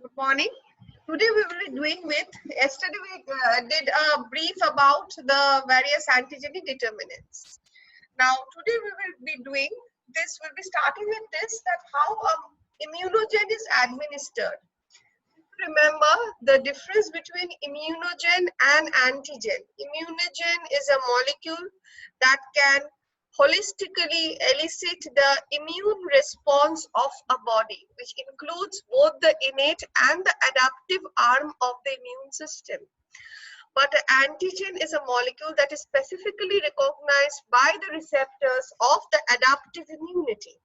Good morning. Today we will be doing with, yesterday we did a brief about the various antigenic determinants. Now today we will be doing this, we'll be starting with this, that how immunogen is administered. Remember the difference between immunogen and antigen. Immunogen is a molecule that can holistically elicit the immune response of a body, which includes both the innate and the adaptive arm of the immune system. But an antigen is a molecule that is specifically recognized by the receptors of the adaptive immunity.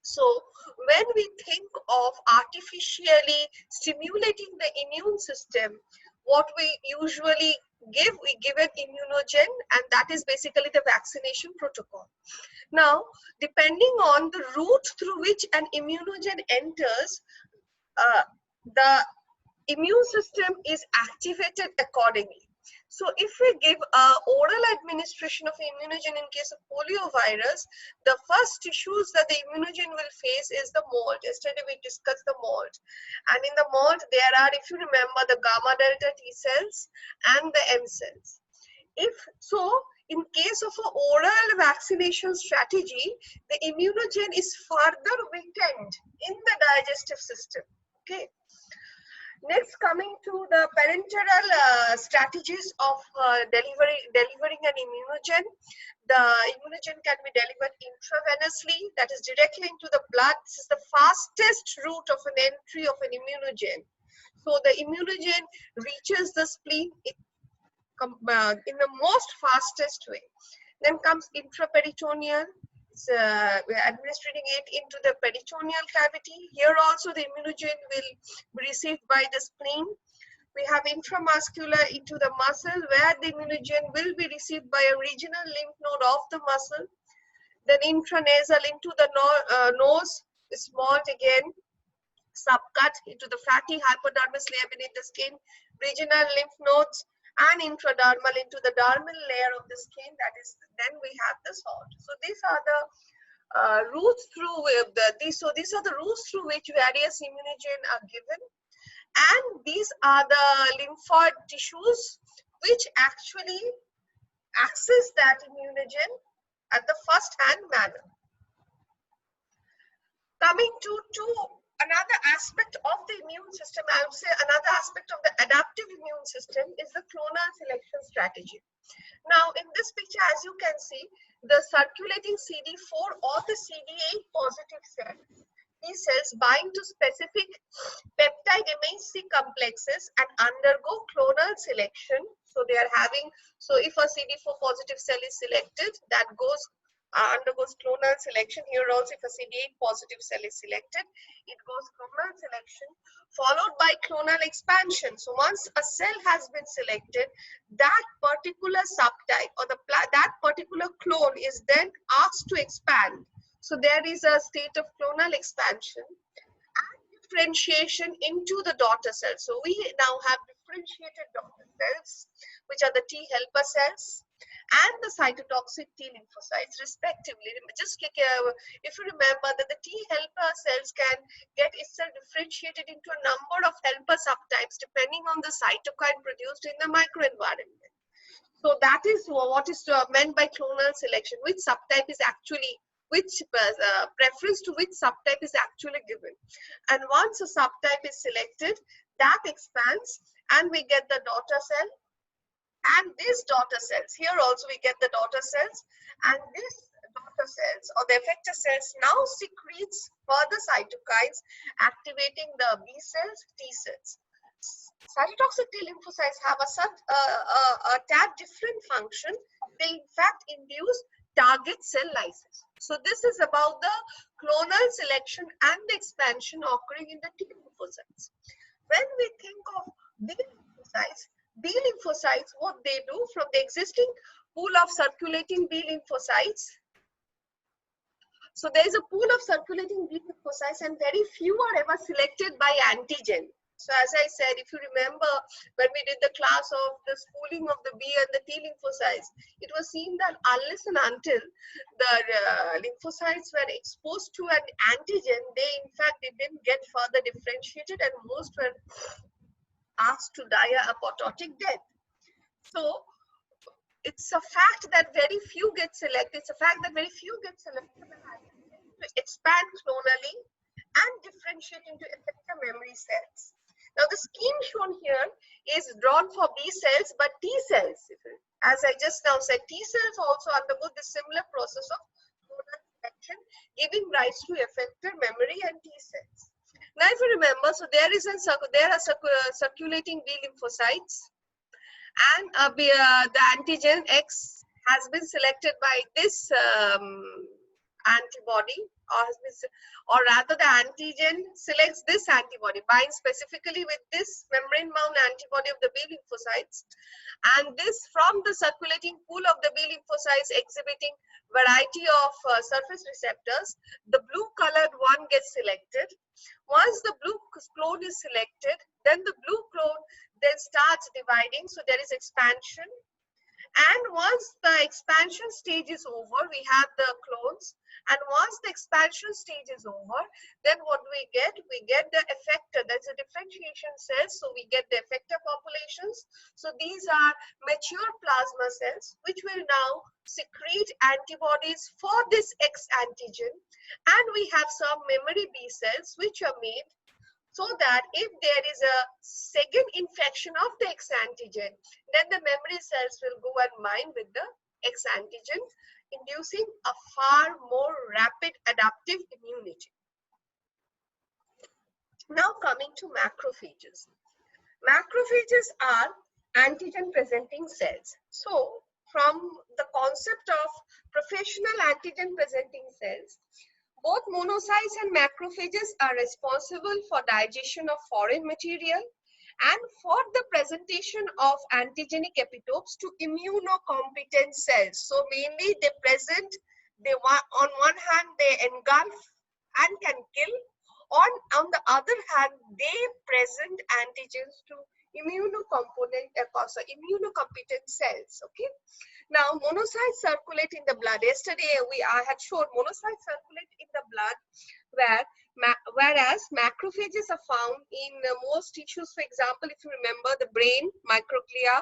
So when we think of artificially stimulating the immune system, what we usually give, we give an immunogen, and that is basically the vaccination protocol. Now, depending on the route through which an immunogen enters, the immune system is activated accordingly. So if we give oral administration of immunogen in case of poliovirus, the first tissues that the immunogen will face is the mold. Yesterday we discussed the mold. And in the mold, there are, if you remember, the gamma delta T cells and the M cells. If so, in case of an oral vaccination strategy, the immunogen is further weakened in the digestive system. Okay. Next, coming to the parenteral strategies of delivering an immunogen. The immunogen can be delivered intravenously, that is directly into the blood. This is the fastest route of an entry of an immunogen. So the immunogen reaches the spleen in the most fastest way. Then comes intraperitoneal. We're administering it into the peritoneal cavity. Here also the immunogen will be received by the spleen. We have intramuscular into the muscle, where the immunogen will be received by a regional lymph node of the muscle. Then intranasal into the nose, small again, subcut into the fatty hypodermis layer beneath the skin, regional lymph nodes, and intradermal into the dermal layer of the skin. That is, then we have the salt. So these are the routes through these are the routes through which various immunogen are given, and these are the lymphoid tissues which actually access that immunogen at the first hand manner. Coming to another aspect of the immune system, I would say another aspect of the adaptive immune system is the clonal selection strategy. Now, in this picture, as you can see, the circulating CD4 or the CD8 positive cells, these cells bind to specific peptide MHC complexes and undergo clonal selection. So they are having, so if a CD4 positive cell is selected, that undergoes clonal selection. Here also, if a CD8 positive cell is selected, it goes clonal selection followed by clonal expansion. So once a cell has been selected, that particular subtype or that particular clone is then asked to expand. So there is a state of clonal expansion and differentiation into the daughter cells. So we now have differentiated daughter cells, which are the T helper cells and the cytotoxic T lymphocytes respectively. Just if you remember that the T helper cells can get itself differentiated into a number of helper subtypes depending on the cytokine produced in the microenvironment. So that is what is meant by clonal selection, which subtype is actually, which preference to which subtype is actually given. And once a subtype is selected, that expands and we get the daughter cell. And these daughter cells, here also we get the daughter cells, and these daughter cells or the effector cells now secretes further cytokines activating the B cells, T cells. Cytotoxic T lymphocytes have a tad different function. They in fact induce target cell lysis. So this is about the clonal selection and the expansion occurring in the T lymphocytes. When we think of B lymphocytes, what they do from the existing pool of circulating B lymphocytes. So there is a pool of circulating B lymphocytes and very few are ever selected by antigen. So as I said, if you remember when we did the class of the spooling of the B and the T lymphocytes, it was seen that unless and until the lymphocytes were exposed to an antigen, they in fact they didn't get further differentiated and most were asked to die a apoptotic death. So it's a fact that very few get selected. It's a fact that very few get selected to expand clonally and differentiate into effector memory cells. Now the scheme shown here is drawn for B cells, but T cells, as I just now said, T cells also undergo the similar process of clonal selection, giving rise to effector memory and T cells. Now if you remember, so there are circulating B lymphocytes, and the antigen X has been selected by this antibody, or rather the antigen selects this antibody, binds specifically with this membrane bound antibody of the B lymphocytes, and this from the circulating pool of the B lymphocytes exhibiting variety of surface receptors, the blue colored one gets selected. Once the blue clone is selected, then the blue clone then starts dividing, so there is expansion. And once the expansion stage is over, we have the clones. And once the expansion stage is over, then what do we get? We get the effector. That's a differentiation cells. So we get the effector populations. So these are mature plasma cells, which will now secrete antibodies for this X antigen. And we have some memory B cells, which are made so that if there is a second infection of the X antigen, then the memory cells will go and bind with the X antigen, inducing a far more rapid adaptive immunity. Now coming to macrophages. Macrophages are antigen presenting cells. So from the concept of professional antigen presenting cells, both monocytes and macrophages are responsible for digestion of foreign material and for the presentation of antigenic epitopes to immunocompetent cells. So mainly they present, on one hand they engulf and can kill, on the other hand they present antigens to immunocompetent cells. Okay. Now, monocytes circulate in the blood. Yesterday, I had shown monocytes circulate in the blood, whereas macrophages are found in most tissues. For example, if you remember the brain, microglia,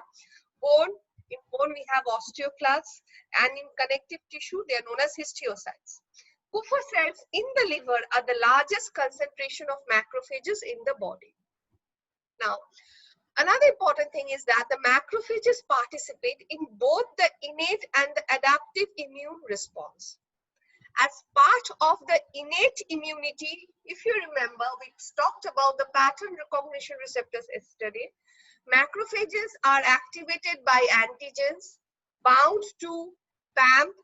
bone. In bone, we have osteoclasts, and in connective tissue, they are known as histiocytes. Kupffer cells in the liver are the largest concentration of macrophages in the body. Now, another important thing is that the macrophages participate in both the innate and the adaptive immune response. As part of the innate immunity, if you remember, we talked about the pattern recognition receptors yesterday. Macrophages are activated by antigens bound to PAM,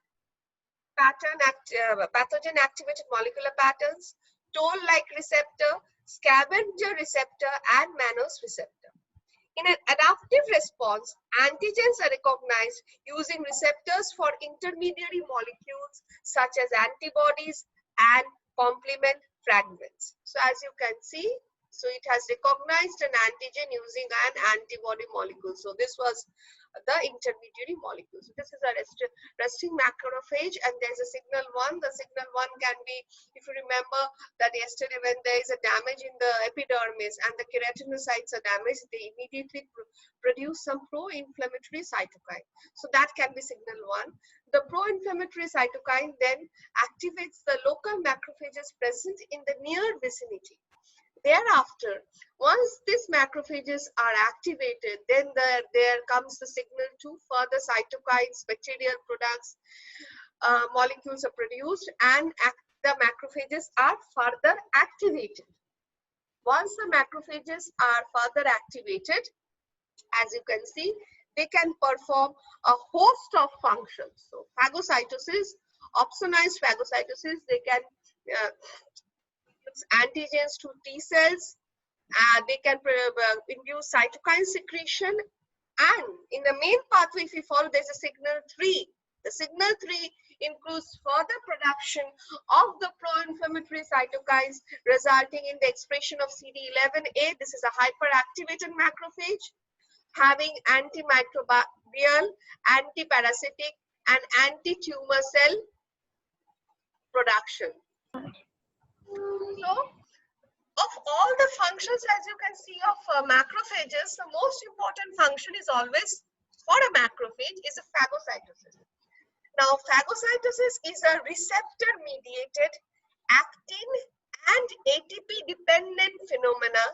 pathogen activated molecular patterns, toll-like receptor, scavenger receptor, and Mannose receptor. In an adaptive response, antigens are recognized using receptors for intermediary molecules such as antibodies and complement fragments. So as you can see, so it has recognized an antigen using an antibody molecule. So this was the intermediary molecule. So this is a resting macrophage, and there's a signal 1. The signal 1 can be, if you remember that yesterday when there is a damage in the epidermis and the keratinocytes are damaged, they immediately produce some pro-inflammatory cytokine. So that can be signal 1. The pro-inflammatory cytokine then activates the local macrophages present in the near vicinity. Thereafter, once these macrophages are activated, then there comes the signal to further cytokines, bacterial products, molecules are produced, and the macrophages are further activated. Once the macrophages are further activated, as you can see, they can perform a host of functions. So phagocytosis, opsonized phagocytosis, they can antigens to T cells, they can induce cytokine secretion, and in the main pathway, if you follow, there's a signal 3. The signal 3 includes further production of the pro-inflammatory cytokines resulting in the expression of CD11A. This is a hyperactivated macrophage having antimicrobial, antiparasitic, and anti-tumor cell production. So, of all the functions, as you can see, of macrophages, the most important function is always for a macrophage is a phagocytosis. Now, phagocytosis is a receptor-mediated actin and ATP-dependent phenomena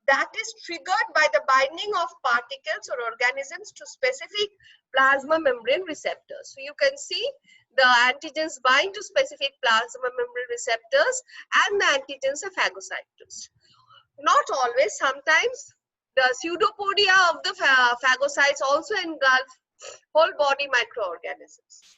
that is triggered by the binding of particles or organisms to specific plasma membrane receptors. So, you can see the antigens bind to specific plasma membrane receptors and the antigens are phagocytosed. Not always, sometimes the pseudopodia of the phagocytes also engulf whole body microorganisms.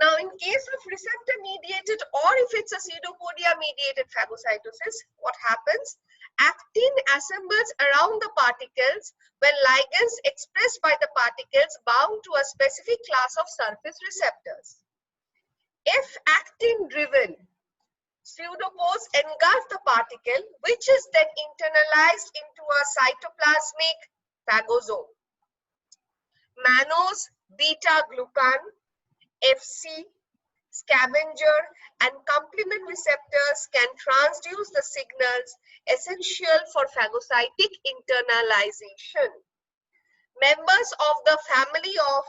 Now, in case of receptor mediated or if it's a pseudopodia mediated phagocytosis, what happens? Actin assembles around the particles when ligands expressed by the particles bound to a specific class of surface receptors. If actin driven pseudopores engulf the particle, which is then internalized into a cytoplasmic phagosome. Mannose, beta-glucan, Fc, scavenger, and complement receptors can transduce the signals essential for phagocytic internalization. Members of the family of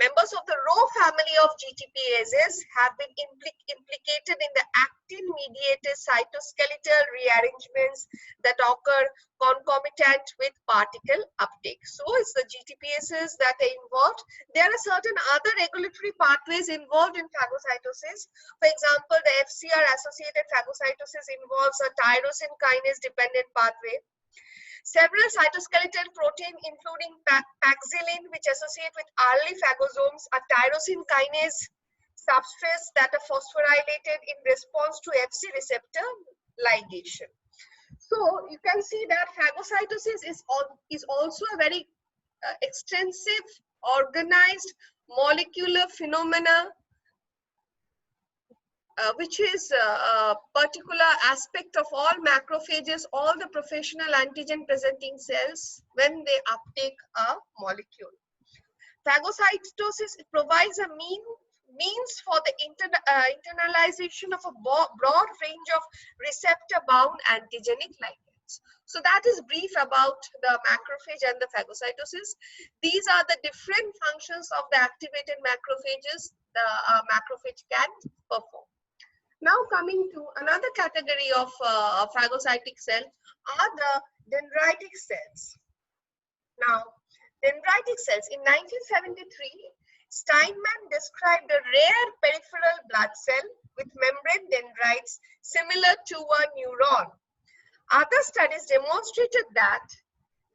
members of the row family of GTPases have been implicated in the actin-mediated cytoskeletal rearrangements that occur concomitant with particle uptake. So it's the GTPases that are involved. There are certain other regulatory pathways involved in phagocytosis. For example, the FCR-associated phagocytosis involves a tyrosine kinase-dependent pathway. Several cytoskeletal proteins, including paxillin, which associate with early phagosomes, are tyrosine kinase substrates that are phosphorylated in response to Fc receptor ligation. So you can see that phagocytosis is also a very extensive, organized molecular phenomena which is a particular aspect of all macrophages, all the professional antigen presenting cells when they uptake a molecule. Phagocytosis provides a means for the internalization of a broad range of receptor-bound antigenic ligands. So that is brief about the macrophage and the phagocytosis. These are the different functions of the activated macrophages the macrophage can perform. Now coming to another category of phagocytic cell are the dendritic cells. Now, dendritic cells. In 1973, Steinman described a rare peripheral blood cell with membrane dendrites similar to a neuron. Other studies demonstrated that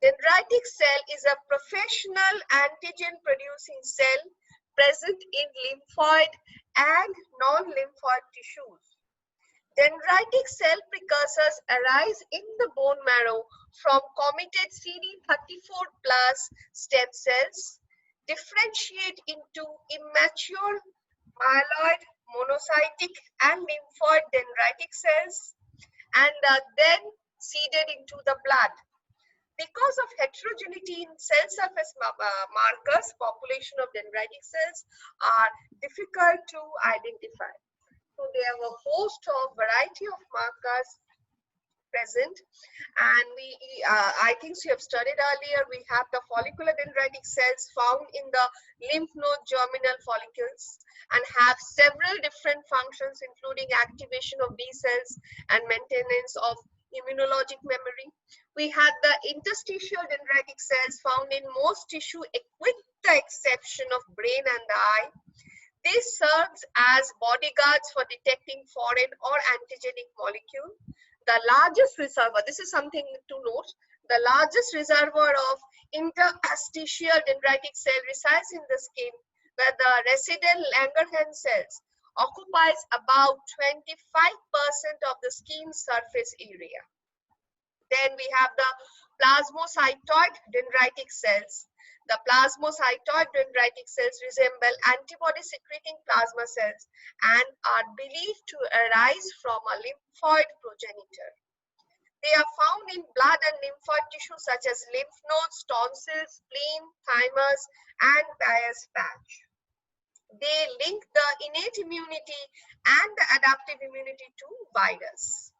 dendritic cell is a professional antigen-producing cell present in lymphoid and non-lymphoid tissues. Dendritic cell precursors arise in the bone marrow from committed CD34 plus stem cells, differentiate into immature myeloid, monocytic, and lymphoid dendritic cells, and are then seeded into the blood. Because of heterogeneity in cell surface markers, population of dendritic cells are difficult to identify. So they have a host of variety of markers present, and I think you have studied earlier, we have the follicular dendritic cells found in the lymph node germinal follicles and have several different functions, including activation of B cells and maintenance of immunologic memory. We had the interstitial dendritic cells found in most tissue with the exception of brain and the eye. This serves as bodyguards for detecting foreign or antigenic molecule. The largest reservoir, this is something to note, the largest reservoir of interstitial dendritic cell resides in the skin, where the resident Langerhans cells occupies about 25% of the skin surface area. Then we have the plasmacytoid dendritic cells. The plasmacytoid dendritic cells resemble antibody-secreting plasma cells and are believed to arise from a lymphoid progenitor. They are found in blood and lymphoid tissue such as lymph nodes, tonsils, spleen, thymus, and Peyer's patch. They link the innate immunity and the adaptive immunity to virus.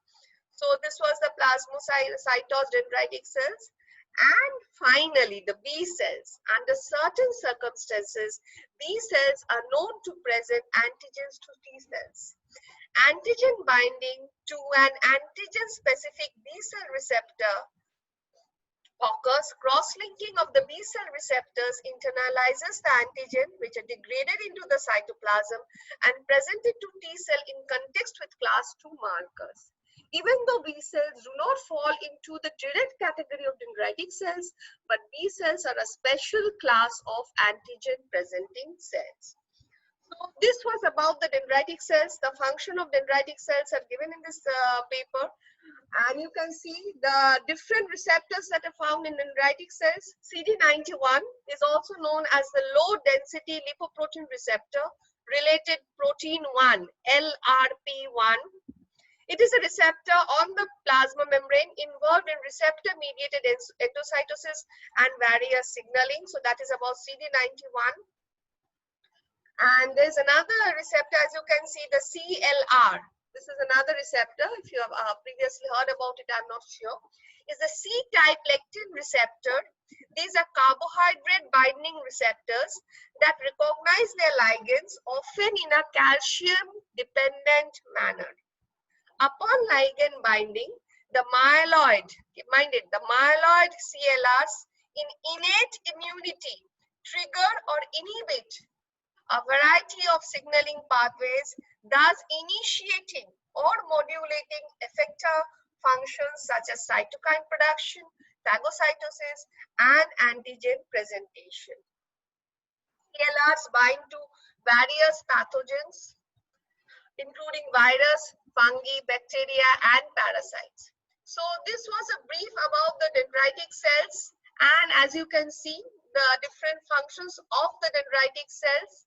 So this was the plasmacytoid dendritic cells. And finally, the B cells. Under certain circumstances, B cells are known to present antigens to T cells. Antigen binding to an antigen-specific B cell receptor occurs. Cross-linking of the B cell receptors internalizes the antigen, which are degraded into the cytoplasm and presented to T cell in context with class 2 markers. Even though B cells do not fall into the direct category of dendritic cells, but B cells are a special class of antigen-presenting cells. So this was about the dendritic cells. The function of dendritic cells are given in this paper. And you can see the different receptors that are found in dendritic cells. CD91 is also known as the low density lipoprotein receptor related protein 1, LRP1. It is a receptor on the plasma membrane involved in receptor mediated endocytosis and various signaling. So that is about CD91. And there's another receptor, as you can see, the CLR. This is another receptor. If you have previously heard about it, I'm not sure. Is the C-type lectin receptor. These are carbohydrate binding receptors that recognize their ligands, often in a calcium-dependent manner. Upon ligand binding, the myeloid, mind it, the myeloid CLRs in innate immunity trigger or inhibit a variety of signaling pathways, thus initiating or modulating effector functions such as cytokine production, phagocytosis, and antigen presentation. CLRs bind to various pathogens, including virus, fungi, bacteria, and parasites. So this was a brief about the dendritic cells, and as you can see, the different functions of the dendritic cells.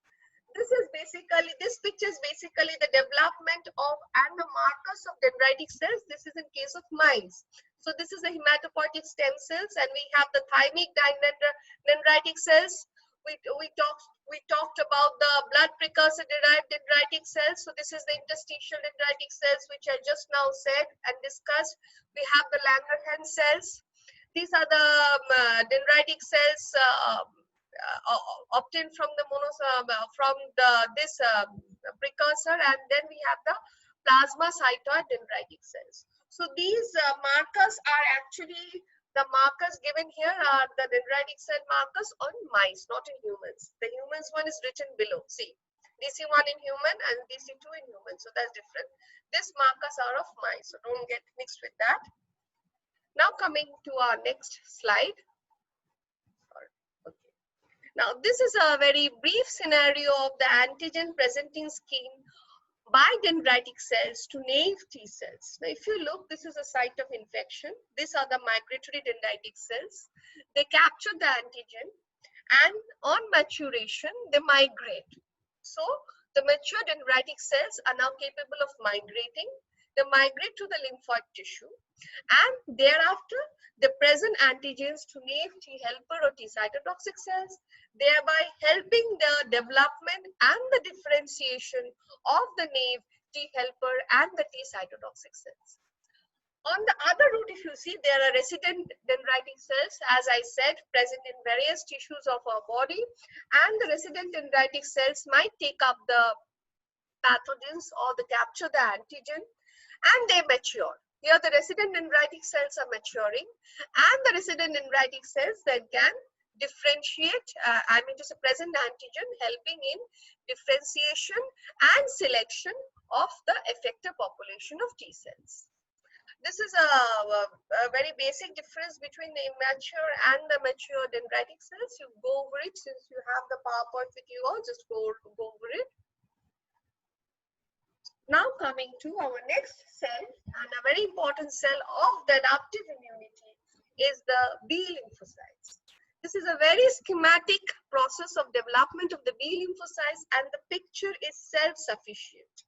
This picture is basically the development of and the markers of dendritic cells. This is in case of mice. So this is the hematopoietic stem cells, and we have the thymic dendritic cells. We talked about the blood precursor derived dendritic cells. So this is the interstitial dendritic cells, which I just now said and discussed. We have the Langerhans cells. These are the dendritic cells obtained from the precursor, and then we have the plasmacytoid dendritic cells. So these markers are actually the markers given here are the dendritic cell markers on mice, not in humans. The humans one is written below. See, DC1 in human and DC2 in human. So that's different. These markers are of mice, so don't get mixed with that. Now coming to our next slide. Okay. Now this is a very brief scenario of the antigen presenting scheme by dendritic cells to naive T cells. Now, if you look, this is a site of infection. These are the migratory dendritic cells. They capture the antigen, and on maturation, they migrate. So, the mature dendritic cells are now capable of migrating. They migrate to the lymphoid tissue, and thereafter, they present antigens to naive T helper or T cytotoxic cells, thereby helping the development and the differentiation of the naive T helper and the T cytotoxic cells. On the other route, if you see, there are resident dendritic cells, as I said, present in various tissues of our body, and the resident dendritic cells might take up the pathogens or they capture the antigen, and they mature. Here the resident dendritic cells are maturing, and the resident dendritic cells then can differentiate, just a present antigen, helping in differentiation and selection of the effector population of T cells. This is a very basic difference between the immature and the mature dendritic cells. You go over it since you have the PowerPoint with you all, just go over it. Now coming to our next cell, and a very important cell of the adaptive immunity. is the B lymphocytes. This is a very schematic process of development of the B lymphocytes, and the picture is self-sufficient.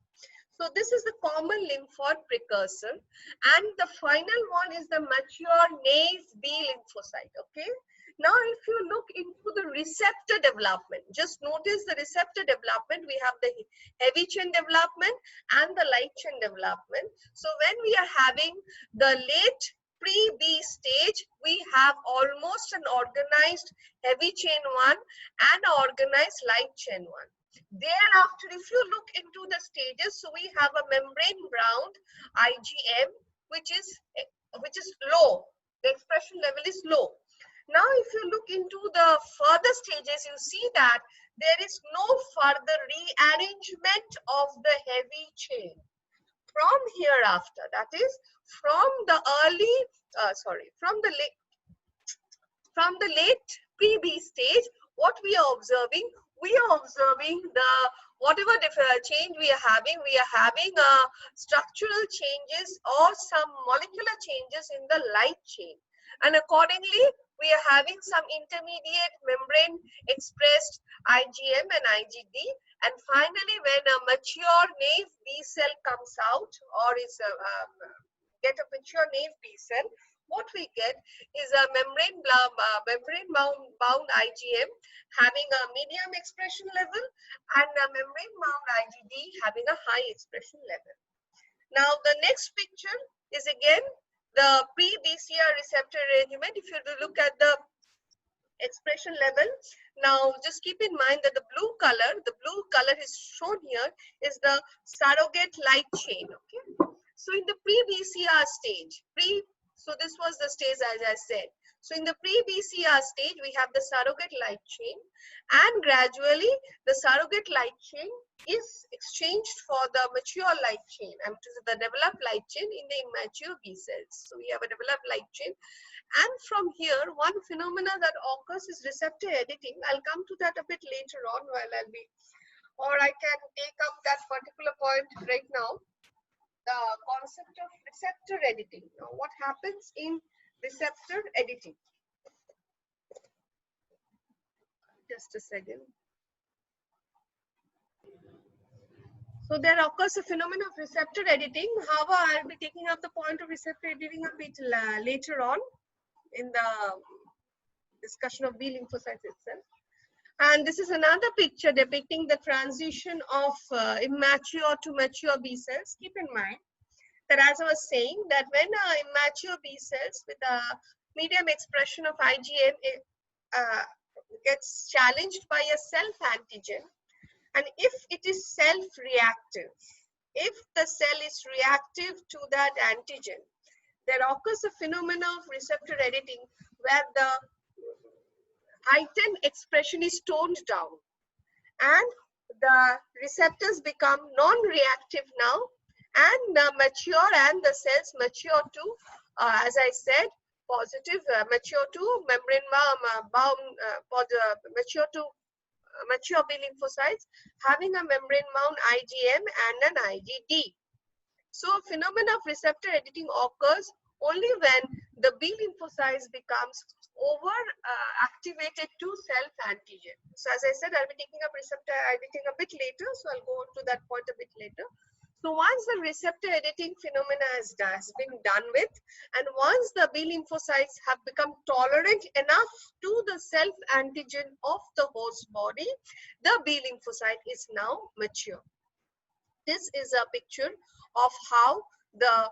So this is the common lymphoid precursor, and the final one is the mature naive B lymphocyte. Okay. Now, if you look into the receptor development, just notice the receptor development. We have the heavy chain development and the light chain development. So when we are having the late pre-B stage, we have almost an organized heavy chain one and organized light chain one. Thereafter, if you look into the stages, so we have a membrane bound IgM, which is low. The expression level is low. Now, if you look into the further stages, you see that there is no further rearrangement of the heavy chain from hereafter. That is, from the late pre-B stage, what we are observing, the whatever change we are having structural changes or some molecular changes in the light chain, and accordingly we are having some intermediate membrane expressed IgM and IgD, and finally when a mature naive B cell comes out, or is get a mature naive B cell, what we get is a membrane bound IgM having a medium expression level and a membrane bound IgD having a high expression level. Now the next picture is again the pre-BCR receptor arrangement. If you look at the expression level, now just keep in mind that the blue color is shown here is the surrogate light chain. Okay, so in the pre-BCR stage, so this was the stage as I said. So in the pre-BCR stage, we have the surrogate light chain, and gradually the surrogate light chain is exchanged for the mature light chain, and the developed light chain in the immature B cells. So we have a developed light chain, and from here one phenomena that occurs is receptor editing. I'll come to that a bit later on while I can take up that particular point right now. The concept of receptor editing. Now, what happens in receptor editing? Just a second. So there occurs a phenomenon of receptor editing. However, I'll be taking up the point of receptor editing a bit later on in the discussion of B lymphocytes itself. And this is another picture depicting the transition of immature to mature B cells. Keep in mind that, as I was saying, that when immature B cells with a medium expression of IgM gets challenged by a self-antigen, and if it is self-reactive, if the cell is reactive to that antigen, there occurs a phenomenon of receptor editing where the heightened expression is toned down and the receptors become non-reactive now, and mature, and the cells mature to, as I said, positive, mature to membrane bound, mature B lymphocytes having a membrane bound IgM and an IgD. So phenomena of receptor editing occurs only when the B lymphocytes becomes over activated to self-antigen. So as I said, I'll be taking up receptor editing a bit later, so I'll go on to that point a bit later. So once the receptor editing phenomena has been done with, and once the B lymphocytes have become tolerant enough to the self-antigen of the host body, the B lymphocyte is now mature. This is a picture of how the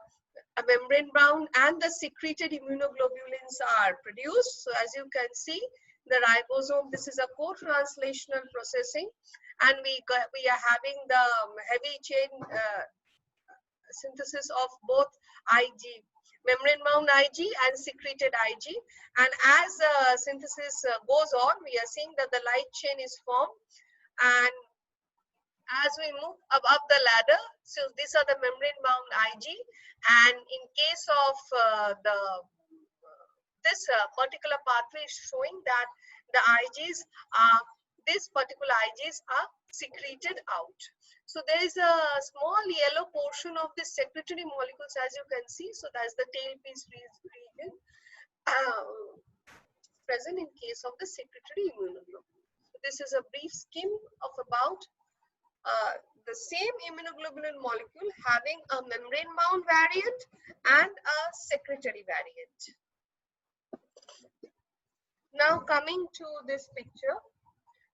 membrane bound and the secreted immunoglobulins are produced. So as you can see, the ribosome, this is a co-translational processing, and we are having the heavy chain synthesis of both membrane bound Ig and secreted Ig, and as synthesis goes on, we are seeing that the light chain is formed, and as we move above the ladder, so these are the membrane bound Ig, and in case of this particular pathway is showing that the IGs are, this particular IGs are secreted out. So there is a small yellow portion of the secretory molecules, as you can see. So that's the tailpiece region. present in case of the secretory immunoglobulin. So this is a brief scheme of about the same immunoglobulin molecule having a membrane bound variant and a secretory variant. Now coming to this picture.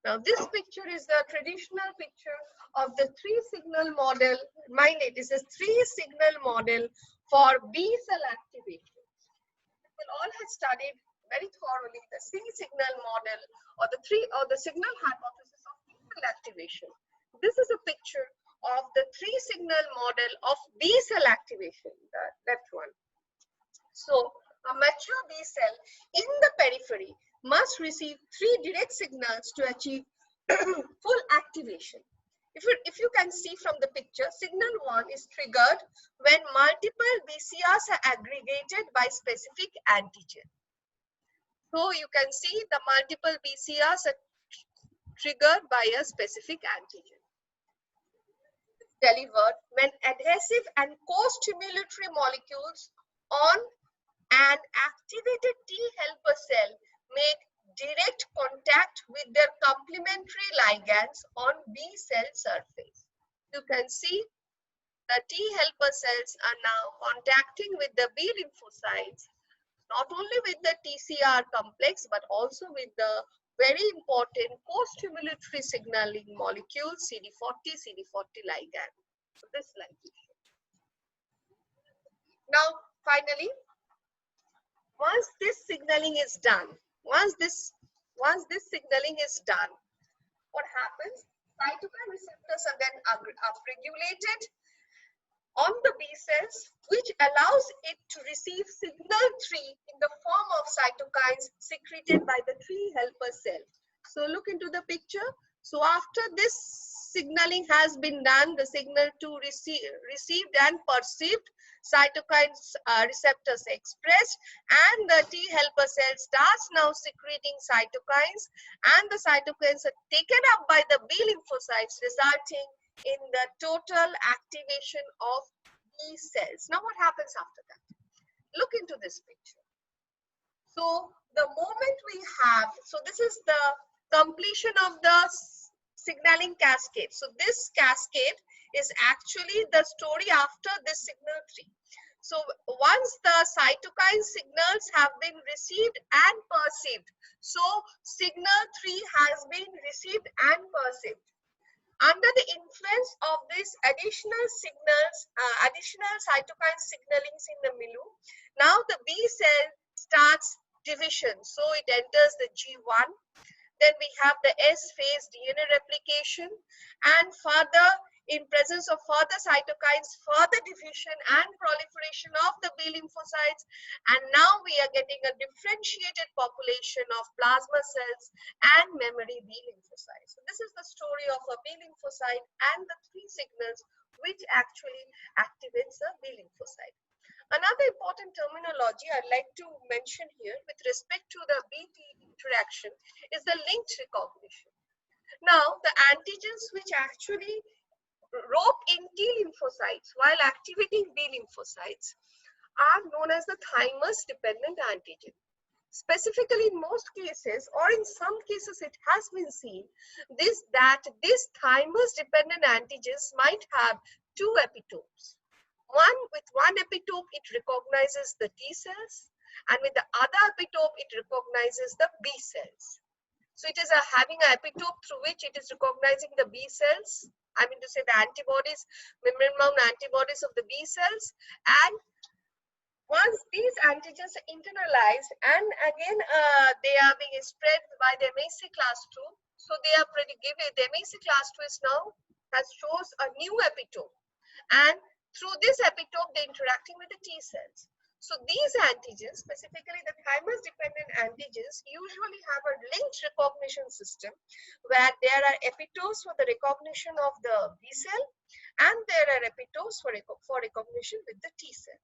Now this picture is the traditional picture of the three signal model. Mind it is a three signal model for B cell activation. We all have studied very thoroughly the three signal model or the signal hypothesis of B cell activation. This is a picture of the three signal model of B cell activation, the left one. So a mature B cell in the periphery must receive three direct signals to achieve full activation. If you can see from the picture, signal 1 is triggered when multiple BCRs are aggregated by specific antigen. So you can see the multiple BCRs are triggered by a specific antigen. Delivered when adhesive and co-stimulatory molecules on an activated T helper cell make direct contact with their complementary ligands on B cell surface. You can see the T helper cells are now contacting with the B lymphocytes, not only with the TCR complex, but also with the very important co-stimulatory signaling molecule CD40 ligand. So this ligation. Now, finally, once this signaling is done, once this signaling is done, what happens? Cytokine receptors are then upregulated on the B cells, which allows it to receive signal 3 in the form of cytokines secreted by the 3 helper cell. So look into the picture. So after this signaling has been done, the signal 2 received and perceived, cytokines receptors expressed, and the T helper cell starts now secreting cytokines, and the cytokines are taken up by the B lymphocytes, resulting in the total activation of B cells. Now what happens after that? Look into this picture. So the moment we have, so this is the completion of the signaling cascade. So this cascade is actually the story after this signal 3. So once the cytokine signals have been received and perceived, so signal 3 has been received and perceived. Under the influence of these additional signals, additional cytokine signalings in the milieu, now the B cell starts division. So it enters the G1. Then we have the S phase DNA replication, and further, in presence of further cytokines, further division and proliferation of the B lymphocytes, and now we are getting a differentiated population of plasma cells and memory B lymphocytes. So this is the story of a B lymphocyte and the 3 signals which actually activates a B lymphocyte. Another important terminology I'd like to mention here with respect to the B-T interaction is the linked recognition. Now, the antigens which actually rope in T lymphocytes while activating B lymphocytes are known as the thymus-dependent antigen. Specifically, in most cases, or in some cases, it has been seen that these thymus-dependent antigens might have 2 epitopes. With one epitope, it recognizes the T cells, and with the other epitope, it recognizes the B cells. So it is having an epitope through which it is recognizing the B cells. I mean to say the antibodies, membrane-bound antibodies of the B cells, and once these antigens are internalized, and again they are being spread by the MAC class 2, so they are pretty given. The MAC class 2 is now shows a new epitope, and through this epitope, they're interacting with the T cells. So these antigens, specifically the thymus-dependent antigens, usually have a linked recognition system where there are epitopes for the recognition of the B cell, and there are epitopes for recognition with the T cell.